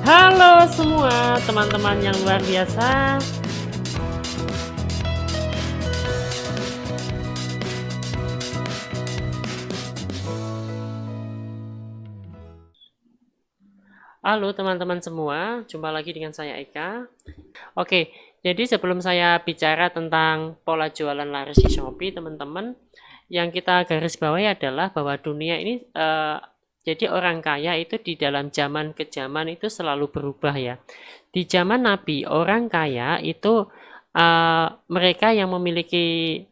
Halo semua teman-teman yang luar biasa. Halo teman-teman semua, jumpa lagi dengan saya Eka. Oke, jadi sebelum saya bicara tentang pola jualan laris di Shopee, teman-teman, yang kita garis bawahi adalah bahwa dunia ini jadi orang kaya itu di dalam zaman ke zaman itu selalu berubah ya. Di zaman Nabi, orang kaya itu mereka yang memiliki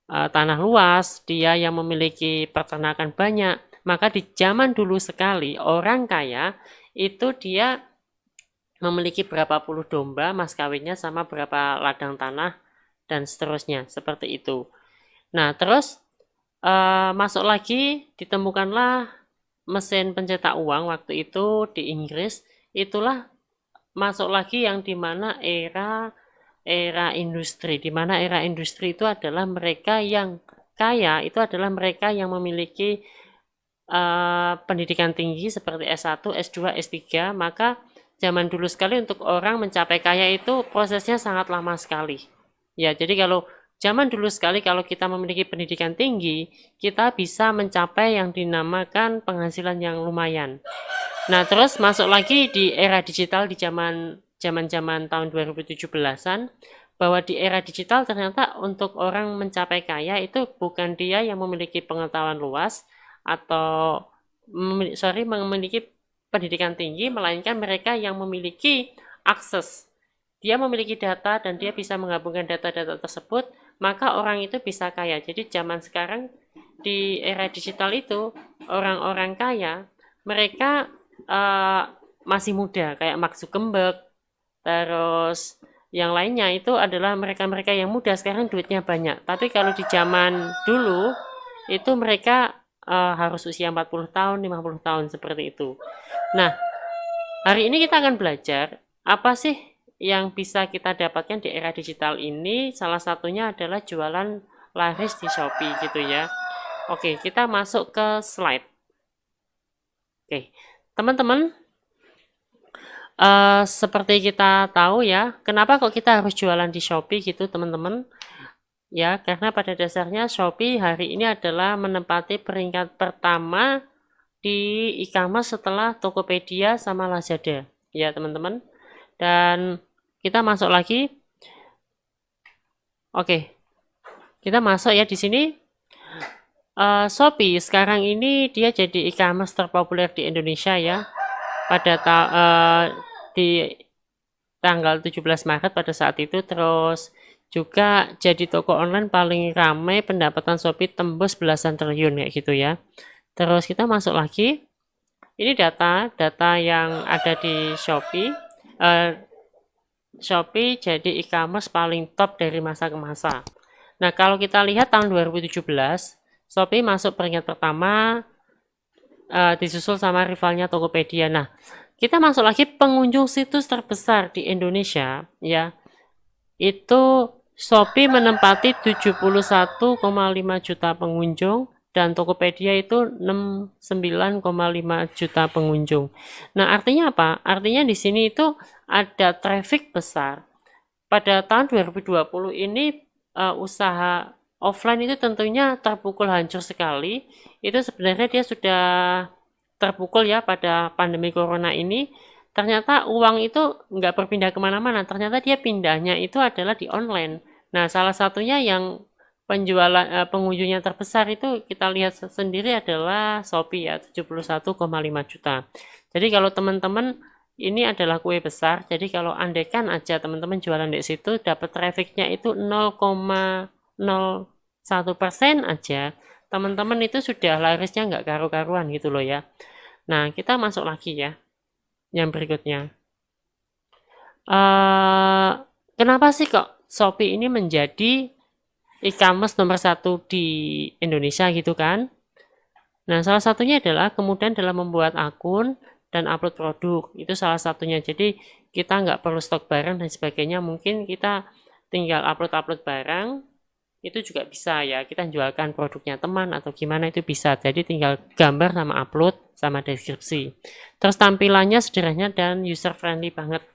tanah luas, dia yang memiliki peternakan banyak. Maka di zaman dulu sekali, orang kaya itu dia memiliki berapa puluh domba, mas kawinnya sama berapa ladang tanah, dan seterusnya, seperti itu. Nah, terus masuk lagi, ditemukanlah mesin pencetak uang waktu itu di Inggris. Itulah masuk lagi yang dimana era industri, di mana era industri itu adalah mereka yang kaya, itu adalah mereka yang memiliki pendidikan tinggi seperti S1, S2, S3, maka zaman dulu sekali untuk orang mencapai kaya itu prosesnya sangat lama sekali. Ya, jadi kalau zaman dulu sekali kalau kita memiliki pendidikan tinggi, kita bisa mencapai yang dinamakan penghasilan yang lumayan. Nah, terus masuk lagi di era digital di zaman tahun 2017-an, bahwa di era digital ternyata untuk orang mencapai kaya itu bukan dia yang memiliki pengetahuan luas atau memiliki pendidikan tinggi, melainkan mereka yang memiliki akses. Dia memiliki data dan dia bisa menggabungkan data-data tersebut, maka orang itu bisa kaya. Jadi zaman sekarang di era digital itu orang-orang kaya mereka masih muda kayak Mark Zuckerberg, terus yang lainnya itu adalah mereka-mereka yang muda sekarang duitnya banyak. Tapi kalau di zaman dulu itu mereka harus usia 40 tahun, 50 tahun seperti itu. Nah, hari ini kita akan belajar apa sih yang bisa kita dapatkan di era digital ini. Salah satunya adalah jualan laris di Shopee gitu ya. Oke, kita masuk ke slide. Oke, teman-teman, seperti kita tahu ya, kenapa kok kita harus jualan di Shopee gitu teman-teman? Ya, karena pada dasarnya Shopee hari ini adalah menempati peringkat pertama di e-commerce setelah Tokopedia sama Lazada. Ya, teman-teman. Dan kita masuk lagi. Oke, kita masuk ya di sini. Shopee sekarang ini dia jadi e-commerce terpopuler di Indonesia ya. Pada di tanggal 17 Maret pada saat itu, terus juga jadi toko online paling ramai, pendapatan Shopee tembus belasan triliun kayak gitu ya. Terus kita masuk lagi. Ini data yang ada di Shopee. Shopee jadi e-commerce paling top dari masa ke masa. Nah, kalau kita lihat tahun 2017, Shopee masuk peringkat pertama, disusul sama rivalnya Tokopedia. Nah, kita masuk lagi pengunjung situs terbesar di Indonesia, ya. Itu Shopee menempati 71,5 juta pengunjung dan Tokopedia itu 69,5 juta pengunjung. Nah, artinya apa? Artinya di sini itu ada traffic besar. Pada tahun 2020 ini usaha offline itu tentunya terpukul hancur sekali. Itu sebenarnya dia sudah terpukul ya pada pandemi corona ini. Ternyata uang itu nggak berpindah kemana-mana. Ternyata dia pindahnya itu adalah di online. Nah, salah satunya yang penjualan pengunjungnya terbesar itu kita lihat sendiri adalah Shopee ya, 71,5 juta. Jadi kalau teman-teman ini adalah kue besar. Jadi kalau andaikan aja teman-teman jualan di situ dapat trafficnya itu 0,01% aja, teman-teman itu sudah larisnya nggak karu-karuan gitu loh ya. Nah, kita masuk lagi ya yang berikutnya. Kenapa sih kok Shopee ini menjadi e-commerce nomor satu di Indonesia gitu kan? Nah, salah satunya adalah kemudian dalam membuat akun dan upload produk. Itu salah satunya. Jadi, kita nggak perlu stok barang dan sebagainya. Mungkin kita tinggal upload-upload barang, itu juga bisa ya, kita jualkan produknya teman atau gimana itu bisa. Jadi tinggal gambar sama upload sama deskripsi. Terus tampilannya sederhana dan user friendly banget.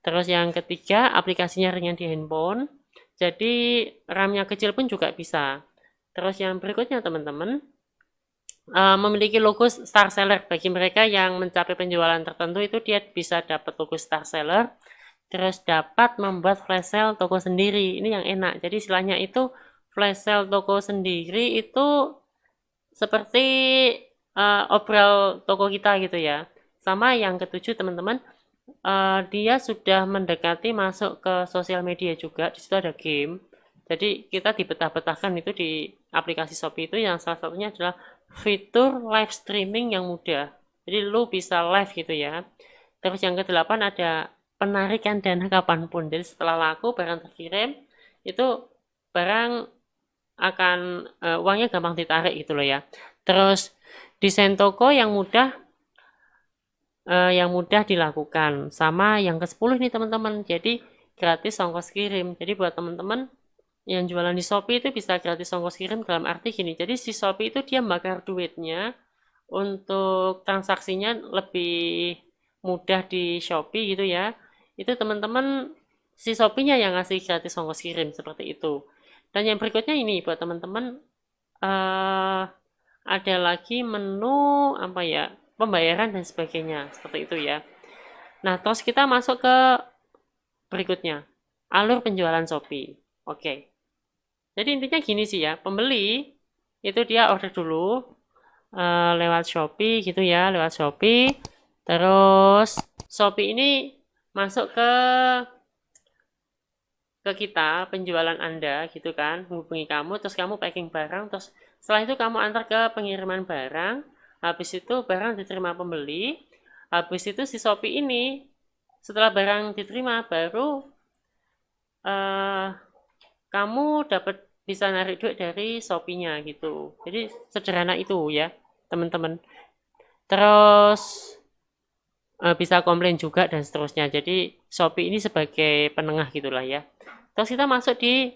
Terus yang ketiga, aplikasinya ringan di handphone. Jadi RAM-nya kecil pun juga bisa. Terus yang berikutnya teman-teman, memiliki logo star seller. Bagi mereka yang mencapai penjualan tertentu itu dia bisa dapat logo star seller. Terus dapat membuat flash sale toko sendiri. Ini yang enak. Jadi istilahnya itu flash sale toko sendiri itu seperti obral toko kita gitu ya. Sama yang ketujuh teman-teman, dia sudah mendekati masuk ke sosial media juga. Di situ ada game. Jadi kita dibetah-betahkan itu di aplikasi Shopee itu yang salah satunya adalah fitur live streaming yang mudah. Jadi lu bisa live gitu ya. Terus yang kedelapan ada penarikan dana kapanpun. Jadi setelah laku barang terkirim itu barang akan uangnya gampang ditarik gitu loh ya. Terus desain toko yang mudah dilakukan. Sama yang ke-10 nih teman-teman. Jadi gratis ongkos kirim. Jadi buat teman-teman yang jualan di Shopee itu bisa gratis ongkos kirim dalam arti gini. Jadi si Shopee itu dia bakar duitnya untuk transaksinya lebih mudah di Shopee gitu ya. Itu teman-teman si Shopee-nya yang ngasih gratis ongkos kirim seperti itu. Dan yang berikutnya ini buat teman-teman ada lagi menu apa ya, pembayaran dan sebagainya seperti itu ya. Nah, terus kita masuk ke berikutnya, alur penjualan Shopee. Oke. Jadi intinya gini sih ya, pembeli itu dia order dulu lewat Shopee gitu ya, lewat Shopee. Terus Shopee ini masuk ke kita penjualan Anda gitu kan, hubungi kamu, terus kamu packing barang, terus setelah itu kamu antar ke pengiriman barang, habis itu barang diterima pembeli, habis itu si Shopee ini setelah barang diterima baru kamu dapat bisa narik duit dari Shopee-nya gitu. Jadi sederhana itu ya teman-teman. Terus bisa komplain juga dan seterusnya. Jadi Shopee ini sebagai penengah gitulah ya. Terus kita masuk di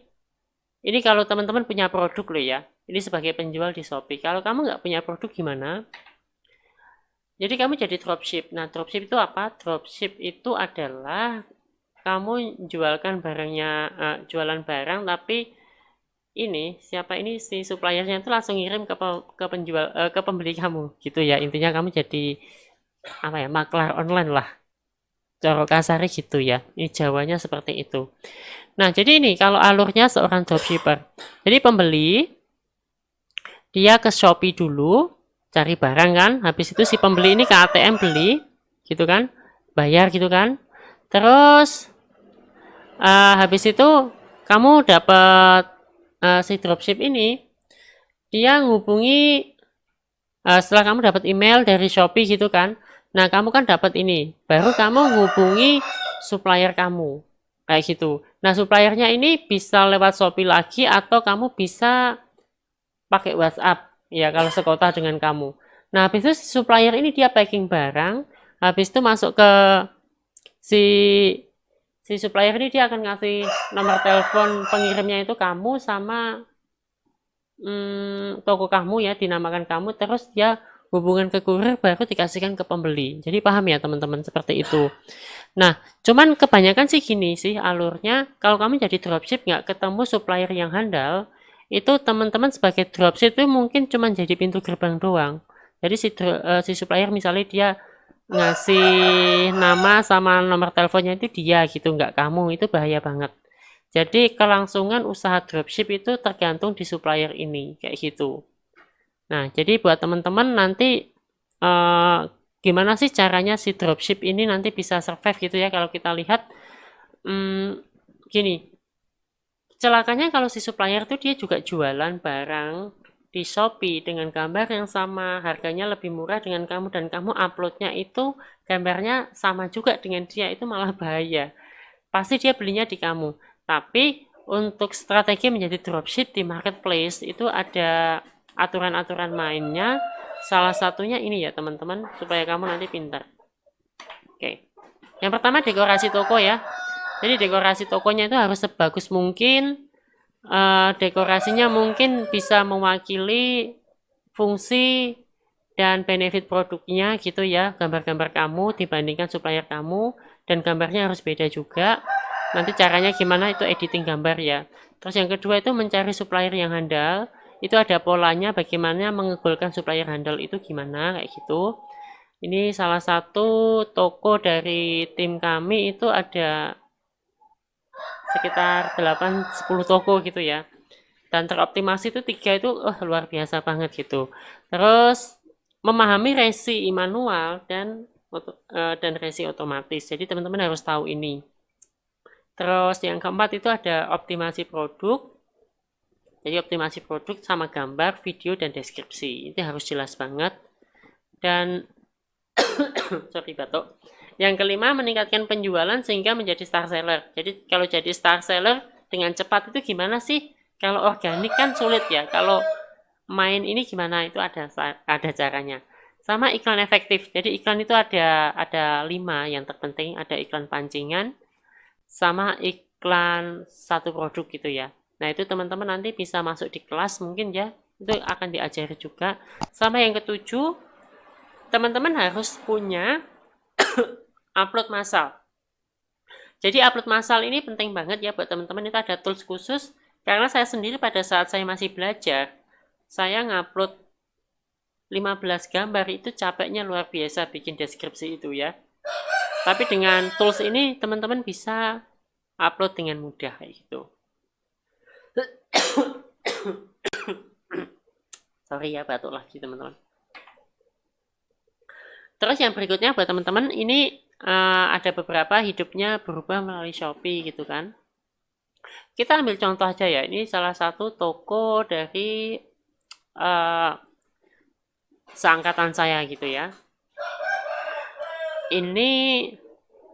ini kalau teman-teman punya produk loh ya. Ini sebagai penjual di Shopee. Kalau kamu nggak punya produk gimana? Jadi kamu jadi dropship. Nah, dropship itu apa? Dropship itu adalah kamu jualkan barangnya, jualan barang tapi ini siapa ini si suppliernya itu langsung ngirim ke penjual ke pembeli kamu gitu ya. Intinya kamu jadi apa ya, maklar online lah. Cara kasarnya gitu ya. Ini Jawanya seperti itu. Nah, jadi ini kalau alurnya seorang dropshipper. Jadi pembeli dia ke Shopee dulu cari barang kan, habis itu si pembeli ini ke ATM beli gitu kan, bayar gitu kan. Terus habis itu kamu dapat si dropship ini dia ngubungi setelah kamu dapat email dari Shopee gitu kan. Nah, kamu kan dapat ini, baru kamu hubungi supplier kamu. Kayak gitu. Nah, suppliernya ini bisa lewat Shopee lagi atau kamu bisa pakai WhatsApp. Ya, kalau sekota dengan kamu. Nah, habis itu supplier ini dia packing barang, habis itu masuk ke si supplier ini dia akan ngasih nomor telepon pengirimnya itu kamu sama toko kamu ya, dinamakan kamu, terus dia hubungan ke kurir baru dikasihkan ke pembeli. Jadi paham ya teman-teman seperti itu. Nah, cuman kebanyakan sih gini sih alurnya. Kalau kamu jadi dropship nggak ketemu supplier yang handal, itu teman-teman sebagai dropship itu mungkin cuman jadi pintu gerbang doang. Jadi si supplier misalnya dia ngasih nama sama nomor teleponnya itu dia gitu, nggak kamu, itu bahaya banget. Jadi kelangsungan usaha dropship itu tergantung di supplier ini, kayak gitu. Nah, jadi buat teman-teman nanti gimana sih caranya si dropship ini nanti bisa survive gitu ya kalau kita lihat gini. Celakanya kalau si supplier itu dia juga jualan barang di Shopee dengan gambar yang sama, harganya lebih murah dengan kamu dan kamu uploadnya itu gambarnya sama juga dengan dia, itu malah bahaya. Pasti dia belinya di kamu. Tapi untuk strategi menjadi dropship di marketplace itu ada aturan-aturan mainnya. Salah satunya ini ya teman-teman, supaya kamu nanti pintar. Oke. Yang pertama dekorasi toko ya. Jadi dekorasi tokonya itu harus sebagus mungkin. dekorasinya mungkin bisa mewakili fungsi dan benefit produknya gitu ya, gambar-gambar kamu dibandingkan supplier kamu, dan gambarnya harus beda juga. Nanti caranya gimana itu editing gambar ya. Terus yang kedua itu mencari supplier yang handal, itu ada polanya bagaimana mengegolkan supplier handal itu gimana kayak gitu. Ini salah satu toko dari tim kami itu ada sekitar 8-10 toko gitu ya. Dan teroptimasi itu 3 itu luar biasa banget gitu. Terus memahami resi manual dan resi otomatis. Jadi teman-teman harus tahu ini. Terus yang keempat itu ada optimasi produk. Jadi optimasi produk sama gambar, video, dan deskripsi. Ini harus jelas banget. Dan sorry batuk. Yang kelima meningkatkan penjualan sehingga menjadi star seller. Jadi kalau jadi star seller dengan cepat itu gimana sih? Kalau organik kan sulit ya. Kalau main ini gimana? Itu ada caranya. Sama iklan efektif. Jadi iklan itu ada 5 yang terpenting. Ada iklan pancingan, sama iklan satu produk gitu ya. Nah itu teman-teman nanti bisa masuk di kelas mungkin ya. Itu akan diajari juga. Sama yang ketujuh, teman-teman harus punya upload massal. Jadi upload massal ini penting banget ya buat teman-teman. Itu ada tools khusus. Karena saya sendiri pada saat saya masih belajar, saya ngupload 15 gambar itu capeknya luar biasa bikin deskripsi itu ya. Tapi dengan tools ini teman-teman bisa upload dengan mudah kayak gitu. Sorry ya batuk lagi teman-teman. Terus yang berikutnya buat teman-teman ini ada beberapa hidupnya berubah melalui Shopee gitu kan. Kita ambil contoh aja ya. Ini salah satu toko dari seangkatan saya gitu ya. Ini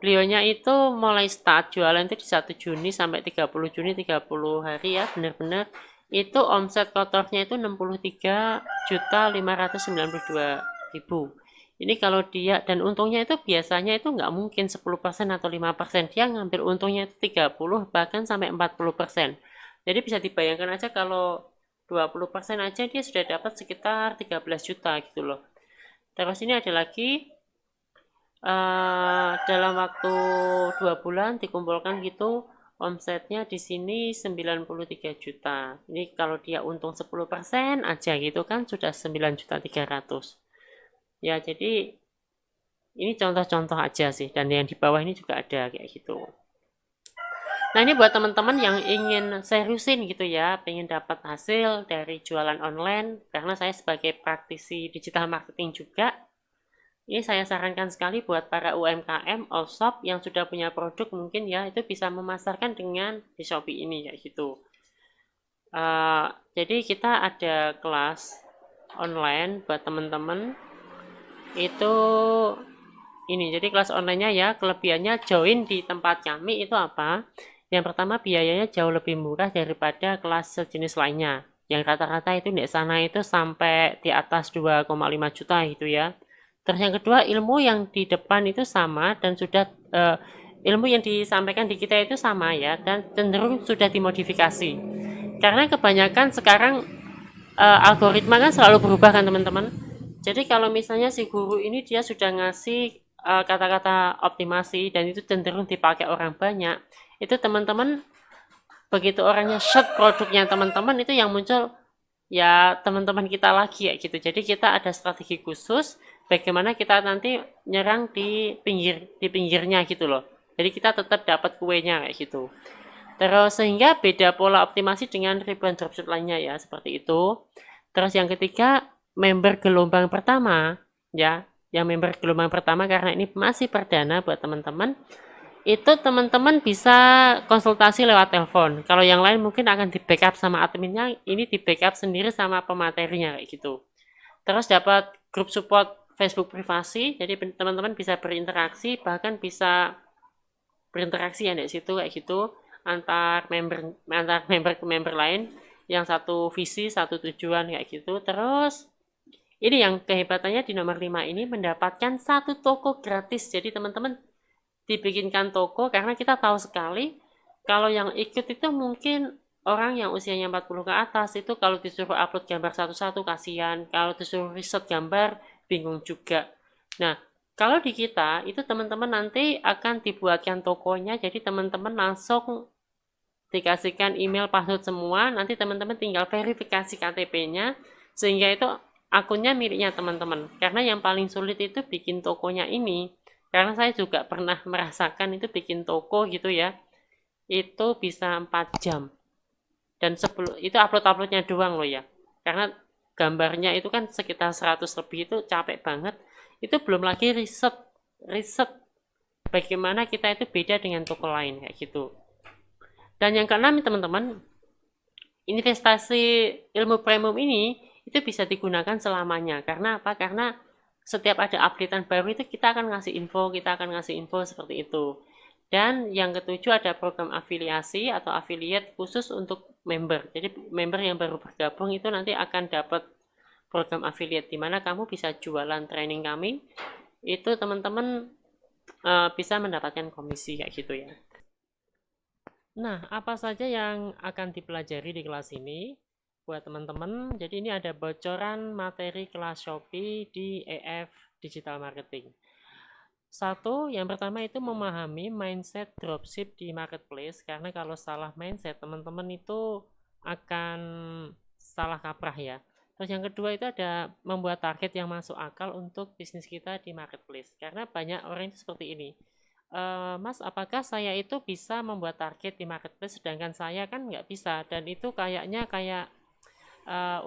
beliaunya itu mulai start jualan itu di 1 Juni sampai 30 Juni 30 hari ya, benar-benar itu omset kotornya itu 63.592.000. Ini kalau dia, dan untungnya itu biasanya itu nggak mungkin 10% atau 5%, dia ngambil untungnya itu 30 bahkan sampai 40%. Jadi bisa dibayangkan aja kalau 20% aja dia sudah dapat sekitar 13 juta gitu loh. Terus ini ada lagi dalam waktu 2 bulan dikumpulkan gitu omsetnya di sini 93 juta. Ini kalau dia untung 10% aja gitu kan sudah 9.300.000. Ya, jadi ini contoh-contoh aja sih, dan yang di bawah ini juga ada kayak gitu. Nah, ini buat teman-teman yang ingin seriusin gitu ya, pengen dapat hasil dari jualan online, karena saya sebagai praktisi digital marketing juga, ini saya sarankan sekali buat para UMKM, all shop yang sudah punya produk mungkin ya, itu bisa memasarkan dengan di Shopee ini kayak gitu. Jadi kita ada kelas online buat teman-teman itu ini. Jadi kelas onlinenya ya, kelebihannya join di tempat kami itu apa? Yang pertama biayanya jauh lebih murah daripada kelas sejenis lainnya. Yang rata-rata itu di sana itu sampai di atas 2,5 juta gitu ya. Terus yang kedua, ilmu yang di depan itu sama dan sudah ilmu yang disampaikan di kita itu sama ya, dan cenderung sudah dimodifikasi. Karena kebanyakan sekarang algoritma kan selalu berubah kan teman-teman. Jadi kalau misalnya si guru ini dia sudah ngasih kata-kata optimasi dan itu cenderung dipakai orang banyak, itu teman-teman begitu orangnya short produknya teman-teman itu yang muncul ya teman-teman kita lagi ya gitu. Jadi kita ada strategi khusus bagaimana kita nanti nyerang di pinggirnya gitu loh. Jadi kita tetap dapat kuenya kayak gitu. Terus sehingga beda pola optimasi dengan ribuan dropship lainnya ya, seperti itu. Terus yang ketiga, member gelombang pertama ya, yang member gelombang pertama karena ini masih perdana buat teman-teman. Itu teman-teman bisa konsultasi lewat telepon. Kalau yang lain mungkin akan di backup sama adminnya, ini di backup sendiri sama pematerinya kayak gitu. Terus dapat grup support Facebook privasi, jadi teman-teman bisa berinteraksi, bahkan bisa berinteraksi ya di situ kayak gitu antar member ke member lain yang satu visi satu tujuan kayak gitu. Terus ini yang kehebatannya di nomor 5 ini mendapatkan satu toko gratis. Jadi teman-teman dibikinkan toko karena kita tahu sekali kalau yang ikut itu mungkin orang yang usianya 40 ke atas itu kalau disuruh upload gambar satu-satu kasihan, kalau disuruh riset gambar bingung juga. Nah, kalau di kita itu teman-teman nanti akan dibuatkan tokonya, jadi teman-teman langsung dikasihkan email password semua, nanti teman-teman tinggal verifikasi KTP-nya, sehingga itu akunnya miliknya teman-teman. Karena yang paling sulit itu bikin tokonya ini, karena saya juga pernah merasakan itu bikin toko gitu ya, itu bisa 4 jam. Dan sebelum itu upload-uploadnya doang loh ya, karena gambarnya itu kan sekitar 100 lebih, itu capek banget. Itu belum lagi riset riset bagaimana kita itu beda dengan toko lain kayak gitu. Dan yang keenam teman-teman, investasi ilmu premium ini itu bisa digunakan selamanya. Karena apa? Karena setiap ada updatean baru itu kita akan ngasih info seperti itu. Dan yang ketujuh ada program afiliasi atau affiliate khusus untuk member. Jadi member yang baru bergabung itu nanti akan dapat program affiliate di mana kamu bisa jualan training kami. Itu teman-teman bisa mendapatkan komisi kayak gitu ya. Nah, apa saja yang akan dipelajari di kelas ini buat teman-teman? Jadi ini ada bocoran materi kelas Shopee di EF Digital Marketing. Satu, yang pertama itu memahami mindset dropship di marketplace, karena kalau salah mindset teman-teman itu akan salah kaprah ya. Terus yang kedua itu ada membuat target yang masuk akal untuk bisnis kita di marketplace, karena banyak orang itu seperti ini. Mas, apakah saya itu bisa membuat target di marketplace sedangkan saya kan nggak bisa, dan itu kayaknya kayak uh,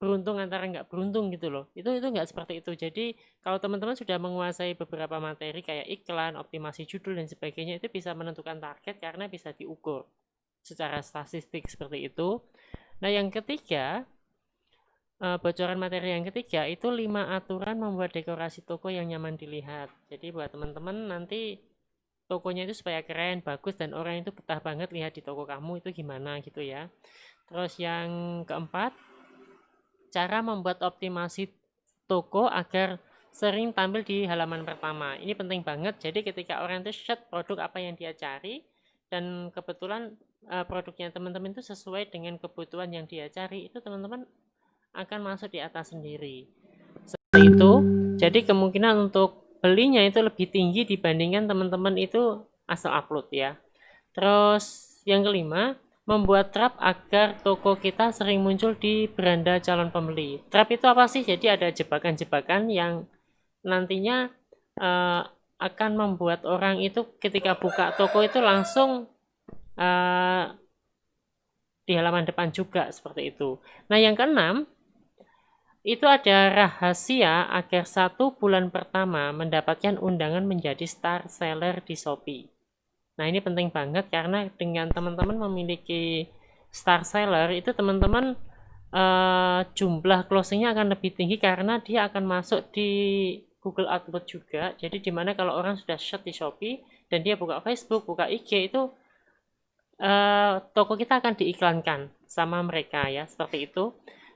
beruntung antara nggak beruntung gitu loh. Itu nggak seperti itu. Jadi kalau teman-teman sudah menguasai beberapa materi kayak iklan, optimasi judul dan sebagainya, itu bisa menentukan target karena bisa diukur secara statistik seperti itu. Nah, yang ketiga, bocoran materi yang ketiga itu 5 aturan membuat dekorasi toko yang nyaman dilihat. Jadi buat teman-teman nanti tokonya itu supaya keren, bagus, dan orang itu betah banget lihat di toko kamu itu gimana gitu ya. Terus yang keempat, cara membuat optimasi toko agar sering tampil di halaman pertama. Ini penting banget. Jadi ketika orang itu search produk apa yang dia cari dan kebetulan produknya teman-teman itu sesuai dengan kebutuhan yang dia cari, itu teman-teman akan masuk di atas sendiri. Seperti itu. Jadi kemungkinan untuk belinya itu lebih tinggi dibandingkan teman-teman itu asal upload ya. Terus yang kelima, membuat trap agar toko kita sering muncul di beranda calon pembeli. Trap itu apa sih? Jadi ada jebakan-jebakan yang nantinya akan membuat orang itu ketika buka toko itu langsung di halaman depan juga seperti itu. Nah, yang keenam, itu ada rahasia agar 1 bulan pertama mendapatkan undangan menjadi star seller di Shopee. Nah, ini penting banget karena dengan teman-teman memiliki star seller itu teman-teman jumlah closingnya akan lebih tinggi karena dia akan masuk di Google AdWords juga. Jadi dimana kalau orang sudah search di Shopee dan dia buka Facebook, buka IG itu toko kita akan diiklankan sama mereka ya, seperti itu.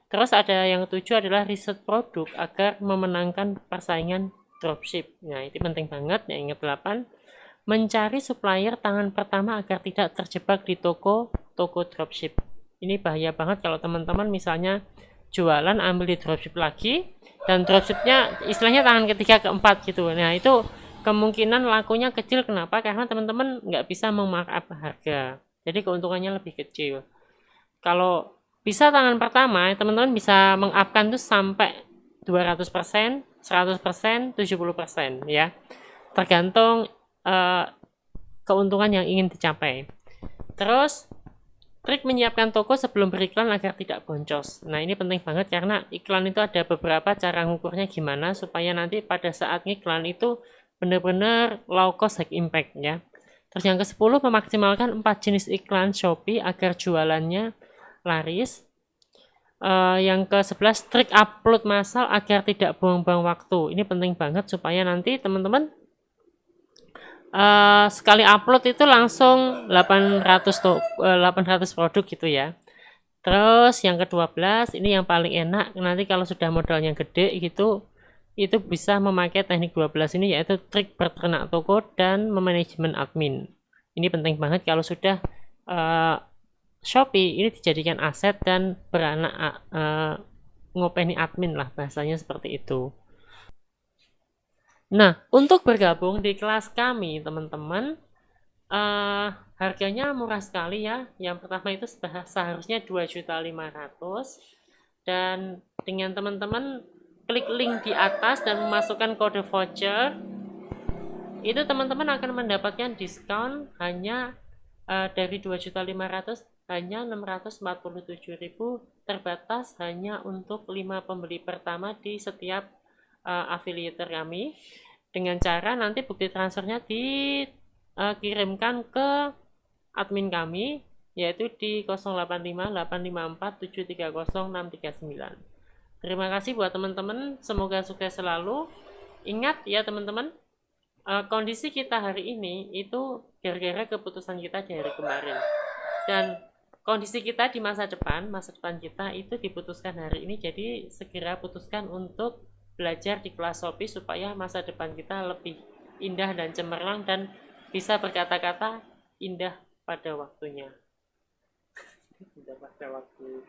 Terus ada yang ketujuh adalah riset produk agar memenangkan persaingan dropship. Nah, itu penting banget. Yang ke-8, mencari supplier tangan pertama agar tidak terjebak di toko dropship. Ini bahaya banget kalau teman-teman misalnya jualan ambil di dropship lagi dan dropshipnya istilahnya tangan ketiga keempat gitu. Nah, itu kemungkinan lakunya kecil. Kenapa? Karena teman-teman nggak bisa memarkup harga. Jadi keuntungannya lebih kecil. Kalau bisa tangan pertama, teman-teman bisa mengupkan tuh sampai 200%, 100%, 70% ya. Tergantung keuntungan yang ingin dicapai. Terus trik menyiapkan toko sebelum beriklan agar tidak boncos. Nah, ini penting banget karena iklan itu ada beberapa cara ngukurnya gimana supaya nanti pada saat ngiklan itu benar-benar low cost high impact ya. Terus yang ke-10, memaksimalkan 4 jenis iklan Shopee agar jualannya laris. Yang ke-11, trik upload massal agar tidak buang-buang waktu. Ini penting banget supaya nanti teman-teman sekali upload itu langsung 800 produk gitu ya. Terus yang ke-12, ini yang paling enak, nanti kalau sudah modalnya gede gitu, itu bisa memakai teknik 12 ini, yaitu trik berternak toko dan memanajemen admin. Ini penting banget kalau sudah Shopee ini dijadikan aset dan beranak ngopeni admin lah, bahasanya seperti itu. Nah, untuk bergabung di kelas kami teman-teman, harganya murah sekali ya. Yang pertama itu seharusnya 2.500.000, dan dengan teman-teman klik link di atas dan memasukkan kode voucher, itu teman-teman akan mendapatkan diskon hanya dari 2.500.000 hanya 647.000, terbatas hanya untuk 5 pembeli pertama di setiap affiliator kami, dengan cara nanti bukti transfernya dikirimkan ke admin kami, yaitu di 085854730639. Terima kasih buat teman-teman, semoga sukses selalu. Ingat ya teman-teman, kondisi kita hari ini itu gara-gara keputusan kita di hari kemarin, dan kondisi kita di masa depan kita itu diputuskan hari ini. Jadi segera putuskan untuk belajar di kelas Shopee supaya masa depan kita lebih indah dan cemerlang dan bisa berkata-kata indah pada waktunya. Indah pada waktu.